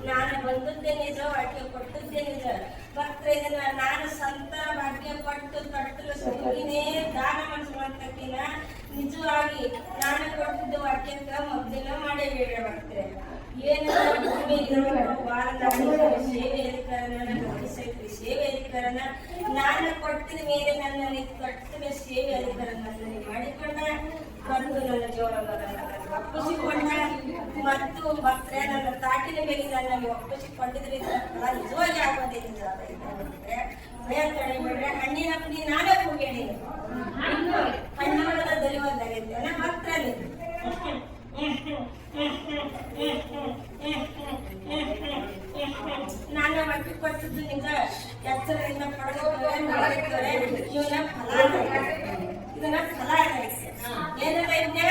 ನಾನು ಬಂದದ್ದೇ ನಿಜ, ವಾಕ್ಯ ಕೊಟ್ಟದ್ದೇ ನಿಜ. ಭಕ್ತರೆ ನಾನು ಸಂತ ಭಾಗ್ಯ ಕೊಟ್ಟು ತೊಟ್ಟಲು ಸುಗಿನೇ ದಾನ ಮಾಡಿಸುವಂತಕ್ಕಿನ ನಿಜವಾಗಿ ನಾನು ಕೊಟ್ಟಿದ್ದ ವಾಕ್ಯಕ್ಕೆ ಮೊದಲ ಮಾಡೇ ಬೇಡ ಭಕ್ತರೆ. ಏನು ಭೂಮಿ ಸೇವೆ ಅಧಿಕಾರನ ಸೇವೆ ಅಧಿಕಾರನ ನಾನು ಕೊಟ್ಟಿದ ಮೇಲೆ ನನ್ನಲ್ಲಿ ಕಟ್ಟಿದ ಸೇವೆ ಅಧಿಕಾರನ ಮಾಡಿಕೊಂಡ ಬಂದು ನನ್ನ ಜೀವನ ಒಪ್ಪಿಸಿಕೊಂಡ ಮತ್ತು ಭಕ್ತರೆ ನನ್ನ ತಾಟಿನ ಮೇಲೆ ನನ್ನಲ್ಲಿ ಒಪ್ಪಿಸಿಕೊಂಡಿದ್ರಿಂದ ನಿಜವಾಗಿ ಆಗೋದಿಲ್ಲ. ಭಯ ತಡೆಬಿಟ್ರೆ ಹಣ್ಣಿನ ಪುಡಿ ನಾನೇ ಹೋಗಿ ಹಣ್ಣುಗಳ ದಲಿವಂದಾಗೈತೆ ಭಕ್ತರಲ್ಲಿ ನಾನು ಮಕ್ಕಳು ಕೊಟ್ಟಿದ್ದು ನಿಜ. ಎಚ್ಚರದಿಂದ ಪಡೆದುಕೊಳ್ಳೆ ಇವನ ಫಲ ಇದನ್ನ ಫಲ ಏನೈತೆ ಏನೈತೆ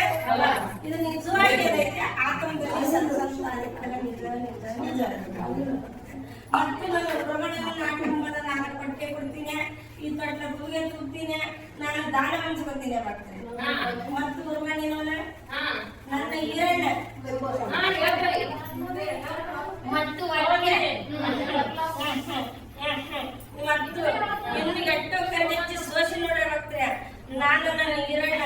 ಇದು ನಿಜವಾಗಿ ಏನೈತೆ ಆತ್ಮದಲ್ಲಿ ಸಂತಾನ ನಿಜ ನಿಜ ನಿಜ. ಮತ್ತು ನನ್ನ ಪ್ರಮಾಣವನ್ನು ನಾಟಕಂಬದ ನಾನು ಕೊಟ್ಟೆ ಕೊಡ್ತೀನಿ, ಈ ತೊಟ್ಲ ತೂಗೆ ತೂಗ್ತೀನಿ, ನಾನು ದಾನ ಹಂಚ್ಕೊತೀನಿ ಬರ್ತೀನಿ. ಮತ್ತು ಗುರುಮಣಿನವನ ನನ್ನ ಈರಣ್ಣ ಮತ್ತು ಮತ್ತು ಇನ್ನು ಗಟ್ಟು ಕಣ್ಣೆಚ್ಚಿ ಸೋಸಿ ನೋಡೇ ಬರ್ತೀರ. ನಾನು ನನ್ನ ಈರಣ್ಣ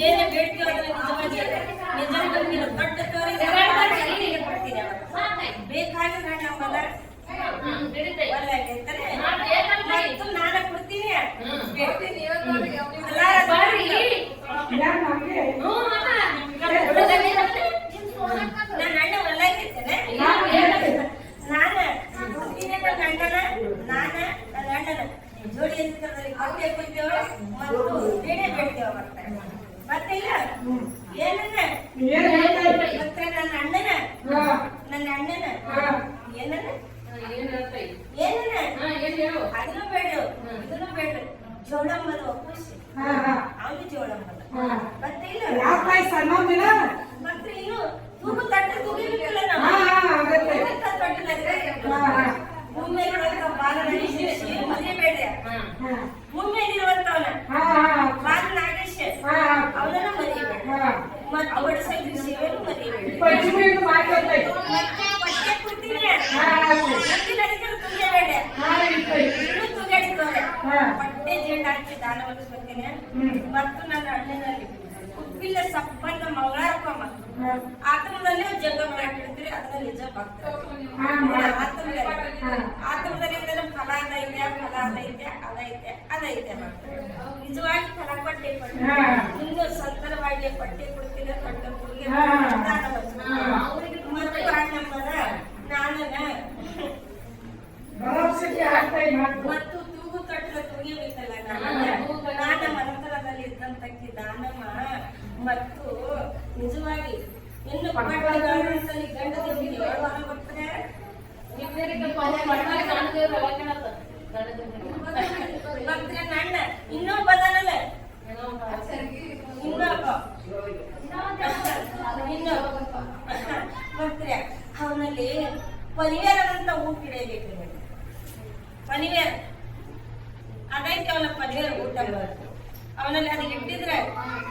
ಏನು ಬೇಡ್ತೀವೋ ಅದನ್ನು ನಿಜವಾಗಿ ನಿಜ ದೊಡ್ಡ ತೋರಿಸಿ ಕೊಡ್ತೀನಿ. ಬೇಕಾದ್ರೆ ನಾನು ನಮ್ಮಲ್ಲ ಮತ್ತು ನಾನು ಕೊಡ್ತೀನಿ. ನನ್ನ ಅಣ್ಣ ಹೊಲ ಇರ್ತೇನೆ ನಾನು ನನ್ನ ಅಣ್ಣನ ಜೋಡಿ ಎಲ್ಲಿ ಕೊಟ್ಟೆ ಕೊಡ್ತೇವೆ ಮತ್ತು ಬೇಳೆ ಬೇಡ್ತೇವೆ ಬರ್ತಾರೆ ಮತ್ತೆ ಇಲ್ಲ ಏನನ್ನ ಮತ್ತೆ ನನ್ನ ಅಣ್ಣನ ಏನನ್ನ ಅದನ್ನು ಬೇಡ ಇದನ್ನು ಬೇಡ ಜೋಳಂಬಲು ಒಪ್ಪಿಸಿ ಅವನು ಜೋಳಂಬಲು ಮತ್ತೆ ಇಲ್ಲ ಮತ್ತೆ ಇನ್ನು ತೂಗು ತಟ್ಟೆ ತೂಗಿಬೇಕಲ್ಲ ನಾವು ಮುಮ್ಮೇಲಿರುವಂತ ಬಾಲ ನಾಗೇಶ್ ಮದುವೆ ಬೇಡ ಮುಮ್ಮೇಲಿರುವಂತವನ ಬಾಲ ನಾಗೇಶ್ ಅವನನ್ನ ಮದುವೆ ಬೇಡ ಮತ್ತು ಬಡಸಂಗಿ ಸೇವೆಯನ್ನು ಮದುವೆ ಬೇಡ ಮತ್ತೆ ಪಟ್ಟೆ ಕೊಡ್ತೀನಿ ಪಟ್ಟೆ ಜೇಂಡ ಹಾಕಿ ದಾನ ಒಲಿಸ್ಕೊತೀನಿ. ಮತ್ತು ನನ್ನ ಅಣ್ಣನಲ್ಲಿ ಉಪ್ಪಿಲ್ಲ ಸಪ್ಪನ್ನ ಮಂಗಳಾರಪ್ಪಮ್ಮ ಆತಮದಲ್ಲಿ ಜಂಗ ಮಾಡಿರ್ತೀರಿ ಅದನ್ನ ನಿಜ ಆತಮದಲ್ಲಿ ಫಲ ಅದೈತೆ ಅದೈತೆ ನಿಜವಾಗಿ ಫಲ ಕೊಟ್ಟೆ ಇನ್ನು ಸಂತರವಾಗಿ ಪಟ್ಟೆ ಕೊಡ್ತೀನಿ ದೊಡ್ಡ ಹುಡುಗಿ ಮತ್ತು ಅಣ್ಣಮ್ಮನ ಮತ್ತು ತೂಗು ಕಟ್ಟಲ ತುಗಿಬೇಕಲ್ಲ ನಾನ ಮಂತ್ರದಲ್ಲಿ ಇದ್ದಂತಕ್ಕಿ ದಾನಮ್ಮ ಮತ್ತು ನಿಜವಾಗಿ ಇನ್ನು ಪಟ್ಟಿ ಗಂಡ ಬರ್ತಾರೆ ಭಕ್ತರ ನನ್ನ ಇನ್ನೊಬ್ಬ ಬದನಲ್ಲ ಭಕ್ತರ ಅವನಲ್ಲಿ ಪರಿವೇರದಂತ ಊಟ ಇಡಬೇಕು. ಪನಿವೇರ ಅದೈತೆ ಅವನ ಪನಿವೇರ ಊಟ ಬರುತ್ತೆ. ಅವನಲ್ಲಿ ಅದು ಇಟ್ಟಿದ್ರೆ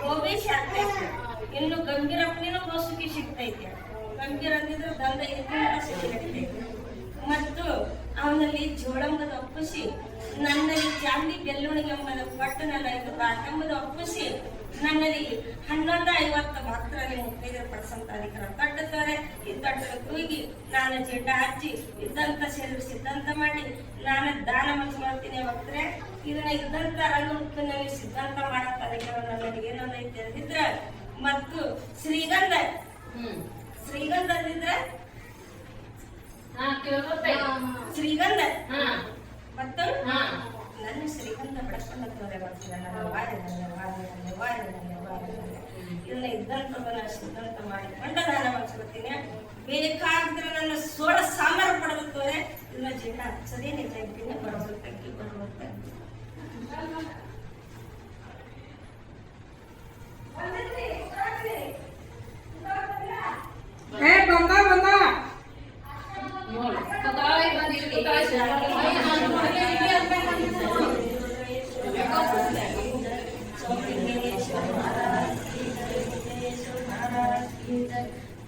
ಗೋಬಿ ಶಾಕ್ತೈತೆ. ಇನ್ನು ಗಂಭೀರಪ್ಪನಿನೂ ಗೋಸುಕಿ ಸಿಗ್ತೈತೆ. ಗಂಭೀರ ಅಂದಿದ್ರೆ ದಂಧ ಸಿಗ್ತೈತೆ. ಮತ್ತು ಅವನಲ್ಲಿ ಜೋಳಂಬದ ಒಪ್ಪಿಸಿ ನನ್ನಲ್ಲಿ ಚಾಂದಿ ಬೆಳ್ಳುಣಿಗೆ ಎಂಬುದು ಕೊಟ್ಟು ನನ್ನ ಇದು ಬಾಟಂಬುದು ಒಪ್ಪಿಸಿ ನನ್ನಲ್ಲಿ 11:50 ಭಕ್ತರಲ್ಲಿ ಮುತ್ತೈದರ ಪಡಿಸಂತ ಅಧಿಕಾರ ತಟ್ಟುತ್ತಾರೆ. ಈ ತಟ್ಟದ ತೂಗಿ ನಾನು ಜಿಡ್ಡ ಹಚ್ಚಿ ಇದ್ದಂತ ಸೇರಿ ಸಿದ್ಧಾಂತ ಮಾಡಿ ನಾನು ದಾನ ಮನ್ಸು ಮಾಡ್ತೀನಿ ಭಕ್ತರೆ. ಇದನ್ನ ಇದ್ದಂತ ರಂಗನಲ್ಲಿ ಸಿದ್ಧಾಂತ ಮಾಡಂತ ಅಧಿಕಾರ ನನ್ನಲ್ಲಿ ಏನಂದೈತೆ ಅಂದಿದ್ರೆ ಮತ್ತು ಶ್ರೀಗಂಧ ಶ್ರೀಗಂಧ ಅಂದಿದ್ರೆ ಶ್ರೀಗಂಧ ಮತ್ತು ನನ್ನ ಶ್ರೀಗಂಧ ಬಡಕೊಂಡ ತೋರೆ ಬರ್ತೀನಿ. ನನ್ನ ವಾರ ಇದನ್ನ ಇದ್ದಂಥವನ್ನ ಸಿದ್ಧಾಂತ ಮಾಡಿಕೊಂಡು ದಾನ ಮಾಡಿಸ್ಕೊತೀನಿ. ಬೇಕಾದ್ರೆ ನನ್ನ ಸೋಳ ಸಾಂಬಾರು ಪಡೆದುತ್ತೋರೆ ಇದನ್ನ ಜಿಡ್ಡ ಹಚ್ಚದೇ ನಿಜ ಇದ್ದೀನಿ. ಬರೋದು ತಗ್ಗಿ ಬರುವಂತೆ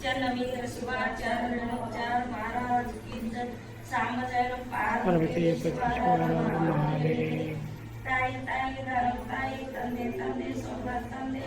जनवीर शिवाचार्य महाराज की सामजन ताई ताई धर्म ताई तंदे तंदे सोबर तंदे